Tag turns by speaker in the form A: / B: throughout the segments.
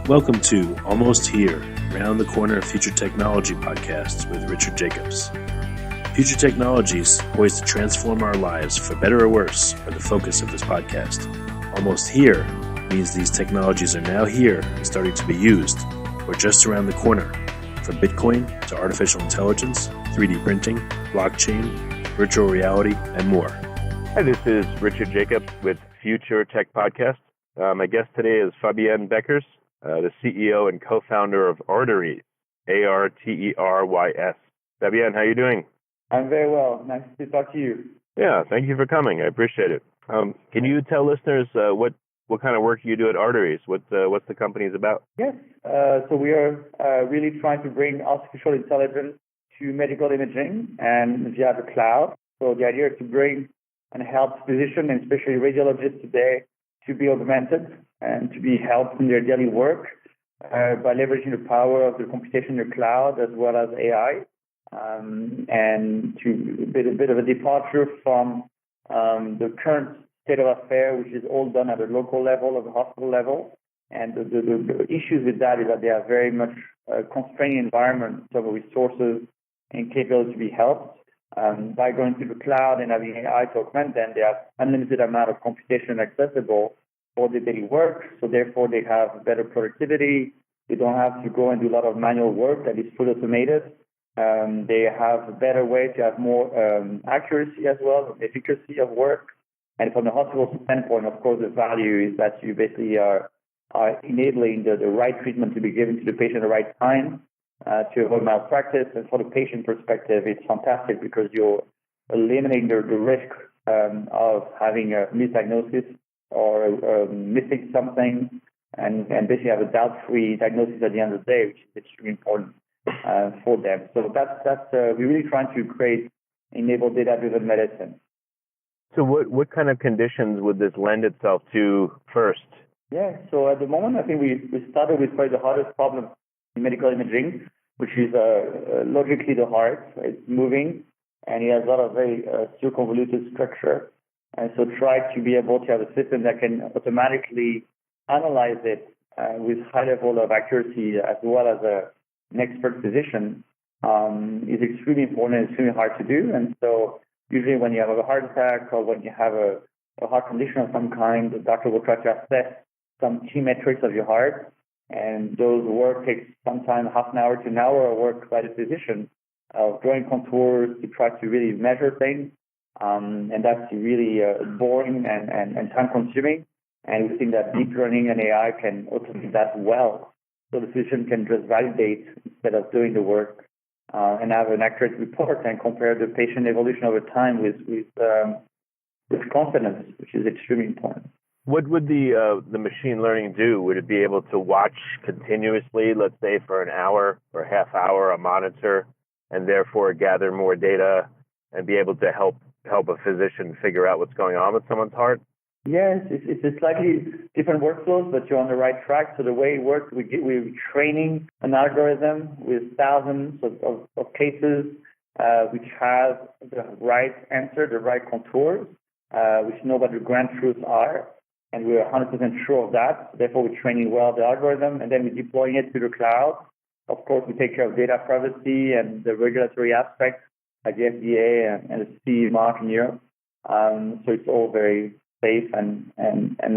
A: Welcome to Almost Here, Round the Corner Future Technology podcast with Richard Jacobs. Future technologies poised to transform our lives for better or worse are the focus of this podcast. Almost here means these technologies are now here and starting to be used, or just around the corner, from Bitcoin to artificial intelligence, 3D printing, blockchain, virtual reality, and more.
B: Hi, this is Richard Jacobs with Future Tech Podcast. My guest today is Fabienne Beckers, the CEO and co-founder of Arterys, Arterys. Fabienne, how are you doing?
C: I'm very well. Nice to talk to you.
B: Yeah, thank you for coming. I appreciate it. Can you tell listeners what kind of work you do at Arterys? What's the company's about?
C: Yes. So we are really trying to bring artificial intelligence to medical imaging and via the cloud. So the idea is to bring and help physicians and especially radiologists today to be augmented and to be helped in their daily work by leveraging the power of the computation in the cloud as well as AI, and to a bit of a departure from the current state of affairs, which is all done at a local level, at the hospital level. And the issues with that is that they are very much constraining environment, so the resources and capability to be helped. By going to the cloud and having AI to augment them, they have unlimited amount of computation accessible for the daily work. So therefore, they have better productivity. They don't have to go and do a lot of manual work that is fully automated. They have a better way to have more accuracy as well, efficacy of work. And from the hospital standpoint, of course, the value is that you basically are enabling the right treatment to be given to the patient at the right time, to avoid malpractice. And for the patient perspective, it's fantastic because you're eliminating the risk of having a misdiagnosis or missing something, and basically have a doubt-free diagnosis at the end of the day, which is extremely important for them. So that's we're really trying to enable data-driven medicine.
B: So what kind of conditions would this lend itself to first?
C: Yeah, so at the moment, I think we started with probably the hardest problem in medical imaging, which is logically the heart. It's moving, and it has a lot of very circumvoluted structure. And so try to be able to have a system that can automatically analyze it with high level of accuracy as well as an expert physician is extremely important and extremely hard to do. And so usually when you have a heart attack or when you have a heart condition of some kind, the doctor will try to assess some key metrics of your heart. And those work takes sometimes half an hour to an hour of work by the physician of drawing contours to try to really measure things. And that's really boring and time-consuming. And we think that deep learning and AI can automate that well. So the physician can just validate instead of doing the work and have an accurate report and compare the patient evolution over time with confidence, which is extremely important.
B: What would the machine learning do? Would it be able to watch continuously, let's say for an hour or half hour, a monitor, and therefore gather more data and be able to help a physician figure out what's going on with someone's heart?
C: Yes, it's a slightly different workflows, but you're on the right track. So the way it works, we're training an algorithm with thousands of cases, which have the right answer, the right contours, which know what the grand truths are. And we're 100% sure of that. Therefore, we're training well the algorithm, and then we're deploying it to the cloud. Of course, we take care of data privacy and the regulatory aspects, like the FDA and the CE mark in Europe. So it's all very safe and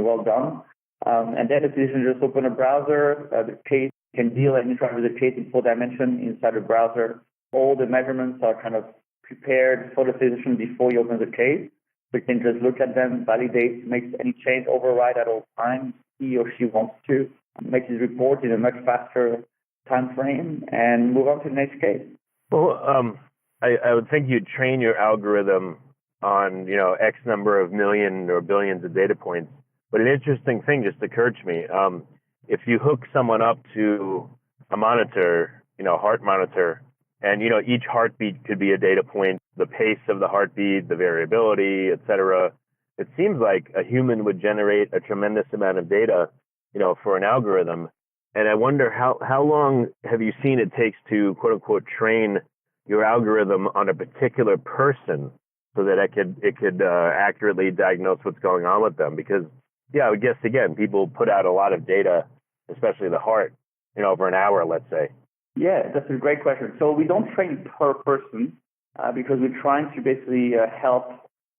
C: well done. And then the physician just open a browser. The case can deal and interact with the case in 4 dimensions inside the browser. All the measurements are kind of prepared for the physician before you open the case. We can just look at them, validate, make any change, override at all times he or she wants to, make his report in a much faster time frame, and move on to the next case.
B: Well, I would think you'd train your algorithm on, X number of million or billions of data points. But an interesting thing just occurred to me. If you hook someone up to a monitor, heart monitor, and, each heartbeat could be a data point, the pace of the heartbeat, the variability, et cetera. It seems like a human would generate a tremendous amount of data, for an algorithm. And I wonder how long have you seen it takes to, quote unquote, train your algorithm on a particular person so that it could accurately diagnose what's going on with them? Because, I would guess, again, people put out a lot of data especially the heart, over an hour, let's say?
C: Yeah, that's a great question. So we don't train per person because we're trying to basically help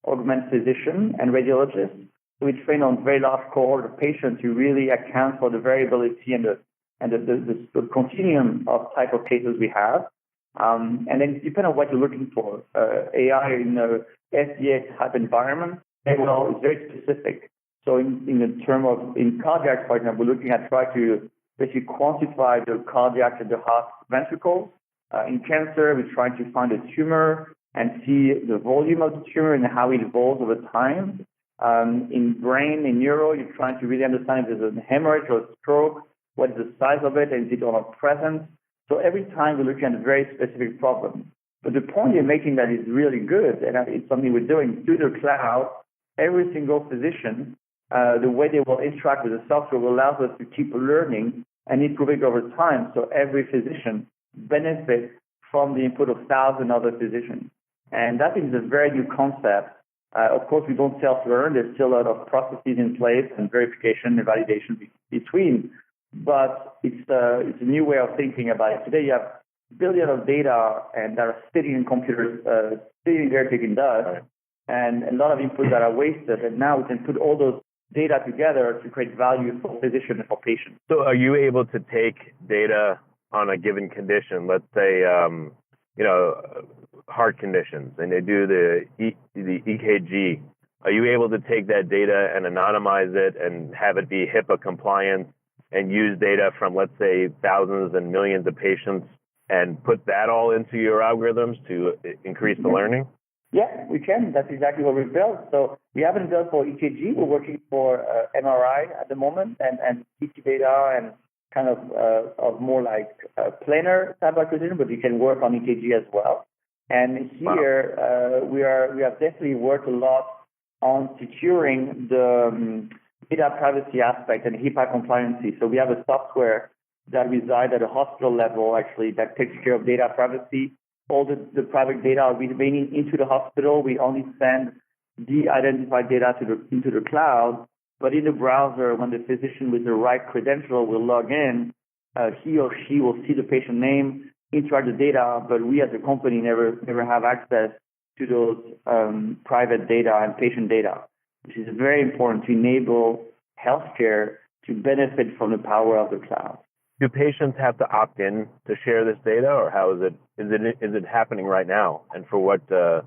C: augment physician and radiologists. So we train on very large cohort of patients to really account for the variability and the continuum of type of cases we have. And then it depends on what you're looking for. AI in a FDA type environment, well, it's very specific. So in cardiac, for example, we're looking at trying to basically quantify the cardiac and the heart ventricles. In cancer, we're trying to find a tumor and see the volume of the tumor and how it evolves over time. In brain, in neuro, you're trying to really understand if there's a hemorrhage or a stroke, what is the size of it, and is it all present. So every time we're looking at a very specific problem. But the point you're making that is really good, and it's something we're doing through the cloud, every single physician, the way they will interact with the software will allow us to keep learning and improving over time. So every physician benefits from the input of thousands of other physicians. And that is a very new concept. Of course, we don't self-learn. There's still a lot of processes in place and verification and validation between. But it's a new way of thinking about it. Today, you have billions of data and that are sitting in computers, sitting there taking dust, and a lot of inputs that are wasted. And now we can put all those data together to create value for physicians and for patients.
B: So are you able to take data on a given condition, let's say, heart conditions, and they do the EKG? Are you able to take that data and anonymize it and have it be HIPAA compliant and use data from, let's say, thousands and millions of patients and put that all into your algorithms to increase the learning?
C: Yeah, we can. That's exactly what we've built. So we haven't built for EKG. We're working for MRI at the moment and CT data and kind of more like planar type acquisition, but we can work on EKG as well. And here we have definitely worked a lot on securing the data privacy aspect and HIPAA compliancy. So we have a software that resides at a hospital level actually that takes care of data privacy. All the private data are remaining into the hospital. We only send de-identified data into the cloud. But in the browser, when the physician with the right credential will log in, he or she will see the patient name, interact the data, but we as a company never have access to those private data and patient data, which is very important to enable healthcare to benefit from the power of the cloud.
B: Do patients have to opt in to share this data, or how is it? Is it happening right now? And for what? For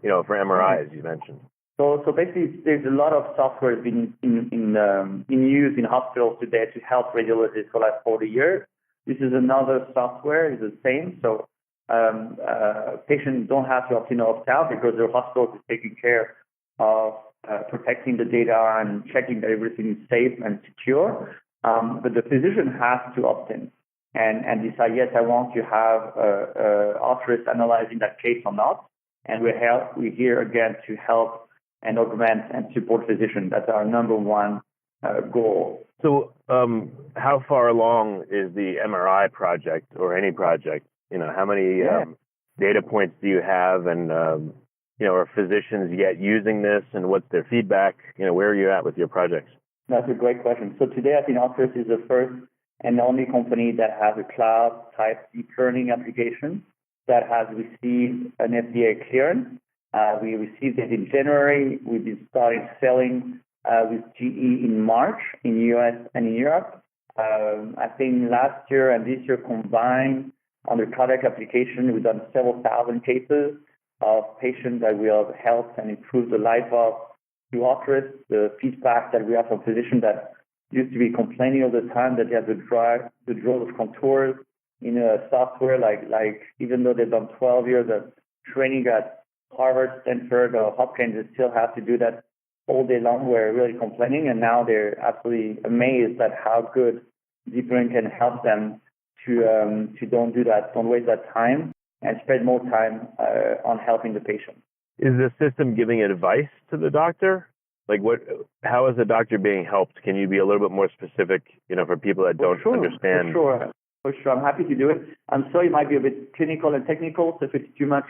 B: MRIs you mentioned.
C: So basically, there's a lot of software being in use in hospitals today to help radiologists for the last 40 years. This is another software. It's the same. So patients don't have to opt in or opt out because their hospital is taking care of protecting the data and checking that everything is safe and secure. But the physician has to opt in and decide, yes, I want to have Arterys analyzing that case or not. And we're here again to help and augment and support physicians. That's our number one goal.
B: So how far along is the MRI project or any project? How many data points do you have? And, are physicians yet using this? And what's their feedback? Where are you at with your projects?
C: That's a great question. So today, I think Arterys is the first and only company that has a cloud-type deep learning application that has received an FDA clearance. We received it in January. We've been starting selling with GE in March in the US and in Europe. I think last year and this year combined on the cardiac application, we've done several thousand cases of patients that we have helped and improved the life of through Arterys. The feedback that we have from physicians that used to be complaining all the time that they have to draw those contours in a software like even though they've done 12 years of training at Harvard, Stanford, or Hopkins, they still have to do that all day long. We're really complaining, and now they're absolutely amazed at how good deep learning can help them to don't do that, don't waste that time, and spend more time on helping the patient.
B: Is the system giving advice to the doctor? Like how is the doctor being helped? Can you be a little bit more specific, for people that don't understand?
C: For sure. I'm happy to do it. I'm sorry it might be a bit clinical and technical, so if it's too much,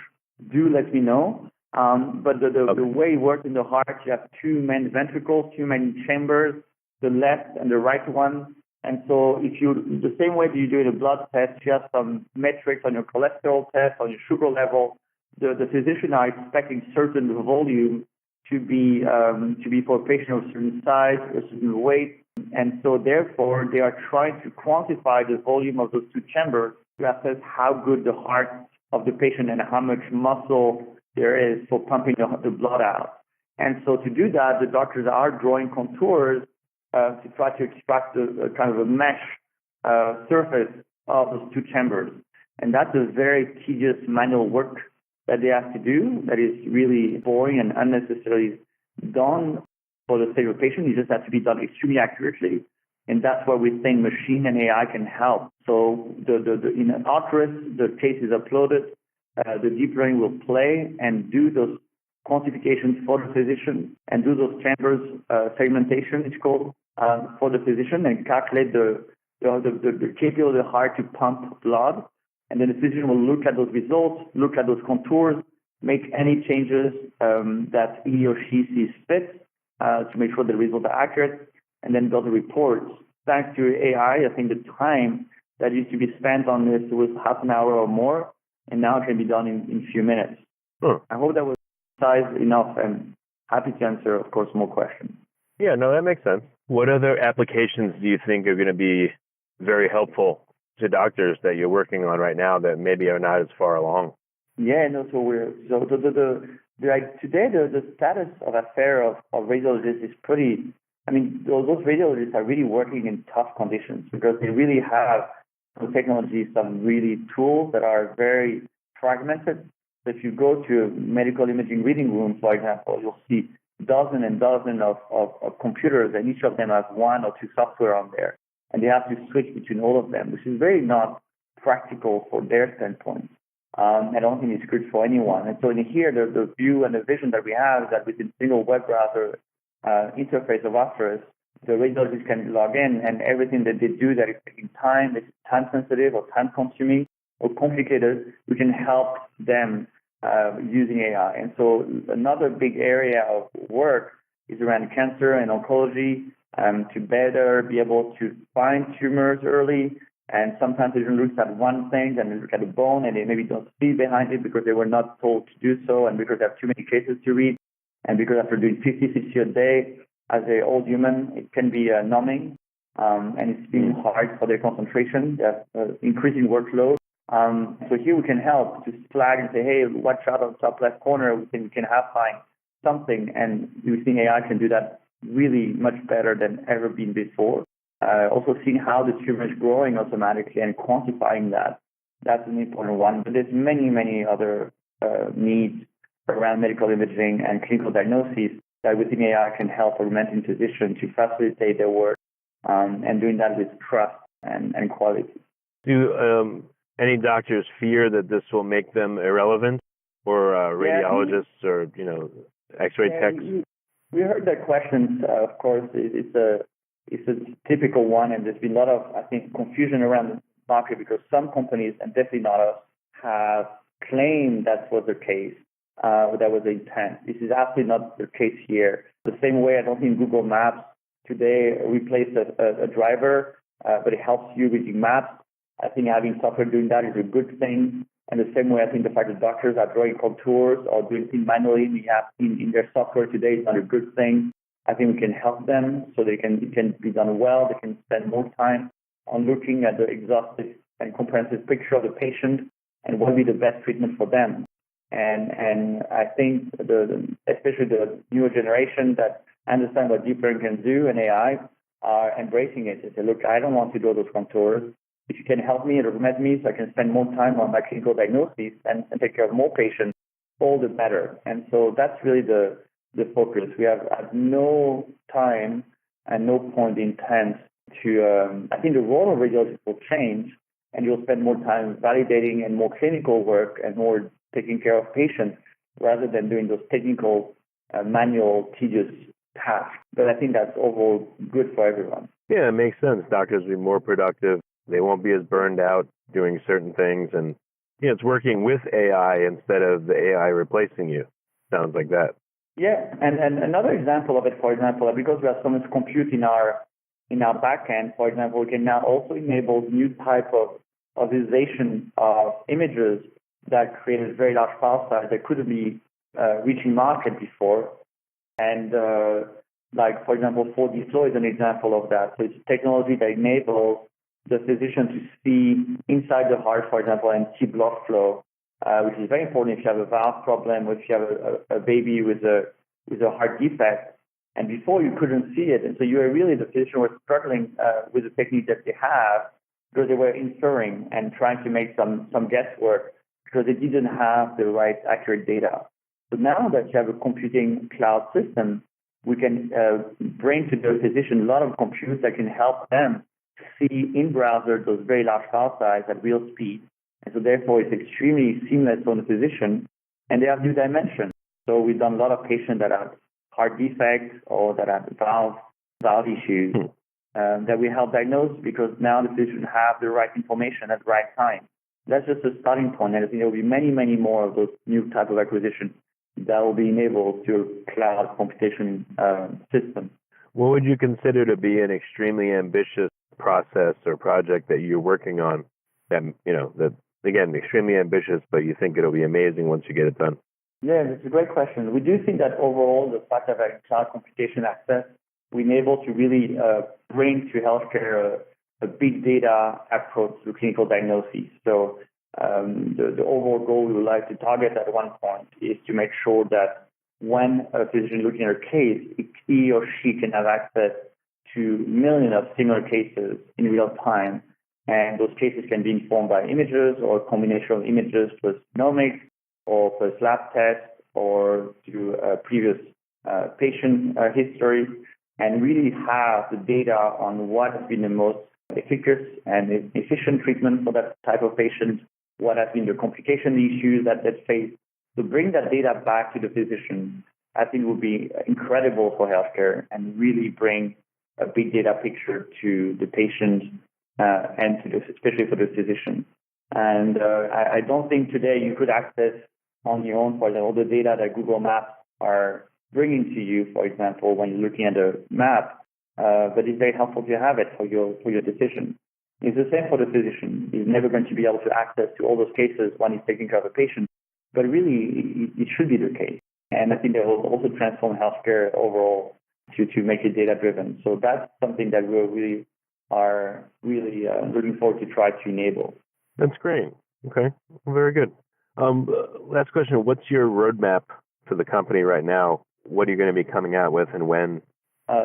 C: do let me know. But the way it works in the heart, you have two main ventricles, two main chambers, the left and the right one. And so if you, the same way that you do a blood test, you have some metrics on your cholesterol test, on your sugar level, the physician are expecting certain volume to be for a patient of a certain size, a certain weight. And so therefore, they are trying to quantify the volume of those two chambers to assess how good the heart of the patient and how much muscle there is for pumping the blood out. And so to do that, the doctors are drawing contours to try to extract a kind of a mesh surface of those two chambers. And that's a very tedious manual work that they have to do that is really boring and unnecessarily done for the sake of the patient. It just has to be done extremely accurately. And that's where we think machine and AI can help. So in Arterys, the case is uploaded. The deep learning will play and do those quantifications for the physician and do those chambers segmentation, it's called, for the physician and calculate the capability of the heart to pump blood. And then the physician will look at those results, look at those contours, make any changes that he or she sees fit to make sure the results are accurate, and then build the reports. Thanks to AI, I think the time that used to be spent on this was half an hour or more, and now it can be done in a few minutes. I hope that was precise enough, and happy to answer, of course, more questions.
B: Yeah, no, that makes sense. What other applications do you think are going to be very helpful to doctors that you're working on right now that maybe are not as far along?
C: Yeah, no, today the status of affair of radiologists is pretty. I mean, those radiologists are really working in tough conditions because they really have some technology, some really tools that are very fragmented. So if you go to a medical imaging reading room, for example, you'll see dozens and dozens of computers, and each of them has one or two software on there. And they have to switch between all of them, which is very not practical for their standpoint. I don't think it's good for anyone. And so in here, the view and the vision that we have is that with a single web browser interface of Arterys, the radiologists can log in, and everything that they do that is taking time, is time sensitive or time consuming or complicated, we can help them using AI. And so another big area of work is around cancer and oncology, to better be able to find tumors early. And sometimes they don't look at one thing, and they look at the bone, and they maybe don't see behind it because they were not told to do so, and because they have too many cases to read, and because after doing 50, 60 a day, as an old human, it can be numbing, and it's being hard for their concentration. They have increasing workload. So here we can help to flag and say, hey, watch out on the top left corner. We can find something, and using AI can do that really much better than ever been before. Also seeing how the tumor is growing automatically and quantifying that. That's an important one. But there's many, many other needs around medical imaging and clinical diagnosis that within AI can help augmenting physicians to facilitate their work and doing that with trust and quality.
B: Do any doctors fear that this will make them irrelevant, or radiologists or X-ray techs?
C: We heard that question. Of course, it's a typical one, and there's been a lot of, I think, confusion around the market because some companies, and definitely not us, have claimed that was the case, that was the intent. This is absolutely not the case here. The same way, I don't think Google Maps today replaced a driver, but it helps you with your maps. I think having software doing that is a good thing. And the same way, I think the fact that doctors are drawing contours or doing things manually in their software today is not a good thing. I think we can help them so it can be done well. They can spend more time on looking at the exhaustive and comprehensive picture of the patient and what will be the best treatment for them. And I think especially the newer generation that understand what deep learning can do and AI are embracing it. They say, look, I don't want to draw those contours. If you can help me and augment me so I can spend more time on my clinical diagnosis and take care of more patients, all the better. And so that's really the focus. We have at no time and no point intent to, I think the role of radiologists will change, and you'll spend more time validating and more clinical work and more taking care of patients rather than doing those technical, manual, tedious tasks. But I think that's overall good for everyone.
B: Yeah, it makes sense. Doctors will be more productive. They won't be as burned out doing certain things. And it's working with AI instead of the AI replacing you. Sounds like that.
C: Yeah, and another example of it, for example, because we have so much compute in our in our backend, for example, we can now also enable new type of visualization of images that created very large file size that couldn't be reaching market before. And like, for example, 4D flow is an example of that. So it's technology that enables the physician to see inside the heart, for example, and see blood flow, which is very important if you have a valve problem or if you have a baby with a heart defect. And before you couldn't see it. And so you were really, the physician was struggling with the technique that they have because they were inferring and trying to make some guesswork because they didn't have the right accurate data. So now that you have a computing cloud system, we can bring to the physician a lot of compute that can help them see in browser those very large file size at real speed. And so therefore it's extremely seamless for the physician, and they have new dimensions. So we've done a lot of patients that have heart defects or that have valve issues that we help diagnose because now the physician have the right information at the right time. That's just a starting point, and I think there will be many, many more of those new type of acquisitions that will be enabled through cloud computation system.
B: What would you consider to be an extremely ambitious process or project that you're working on that, that, again, extremely ambitious, but you think it'll be amazing once you get it done?
C: Yeah, that's a great question. We do think that overall, the fact of having cloud computation access, we're able to really bring to healthcare a big data approach to clinical diagnosis. So the overall goal we would like to target at one point is to make sure that when a physician is looking at a case, he or she can have access to millions of similar cases in real time. And those cases can be informed by images or a combination of images plus genomics or plus lab tests or through previous patient history, and really have the data on what has been the most efficacious and efficient treatment for that type of patient, what has been the complication issues that face. To bring that data back to the physician, I think would be incredible for healthcare and really bring a big data picture to the patient and to especially for the physician. And I don't think today you could access on your own, for example, the data that Google Maps are bringing to you, for example, when you're looking at a map, but it's very helpful to have it for your decision. It's the same for the physician. He's never going to be able to access to all those cases when he's taking care of a patient, but really it should be the case. And I think that will also transform healthcare overall to make it data-driven. So that's something that we are really looking forward to try to enable.
B: That's great. Okay, well, very good. Last question, what's your roadmap for the company right now? What are you going to be coming out with and when?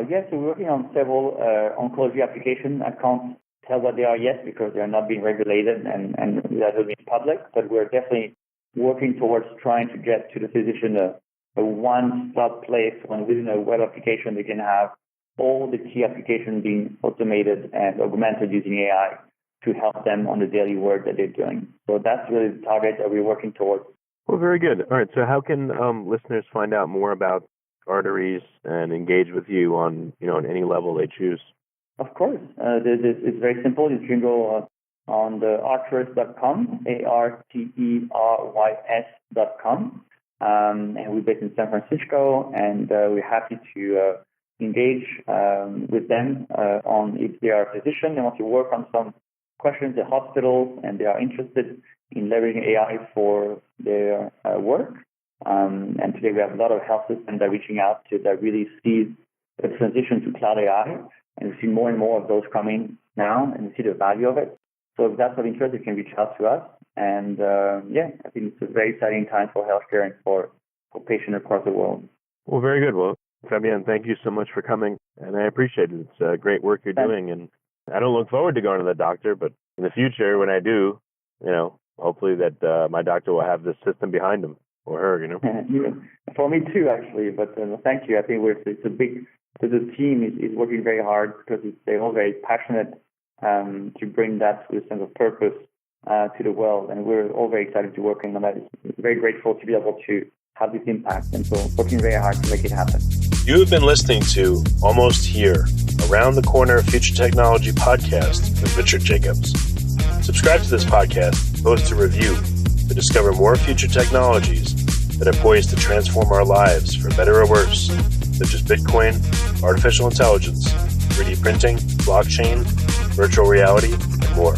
C: Yes, so we're working on several oncology applications. I can't tell what they are yet because they are not being regulated and that will be public, but we're definitely working towards trying to get to the physician a one-stop place when within a web application they can have all the key applications being automated and augmented using AI to help them on the daily work that they're doing. So that's really the target that we're working towards.
B: Well, very good. All right, so how can listeners find out more about Arterys and engage with you on any level they choose?
C: Of course. It's very simple. You can go on the Arterys.com, ARTERYS.com. And we're based in San Francisco, and we're happy to engage with them on if they are a physician and want to work on some questions at hospitals and they are interested in leveraging AI for their work. And today we have a lot of health systems that are reaching out to that really see the transition to cloud AI, and we see more and more of those coming now, and we see the value of it. So if that's of interest, you can reach out to us. And I think it's a very exciting time for healthcare and for patients across the world.
B: Well, very good. Well, Fabien, thank you so much for coming, and I appreciate it. It's great work you're doing, and I don't look forward to going to the doctor, but in the future, when I do, hopefully that my doctor will have this system behind him or her,
C: For me too, actually, but thank you. I think the team is working very hard because they're all very passionate to bring that with a sense of purpose to the world, and we're all very excited to work on that. It's very grateful to be able to have this impact, and so working very hard to make it happen.
A: You have been listening to Almost Here, Around the Corner Future Technology podcast with Richard Jacobs. Subscribe to this podcast, post a review to discover more future technologies that are poised to transform our lives for better or worse, such as Bitcoin, artificial intelligence, 3D printing, blockchain, virtual reality, and more.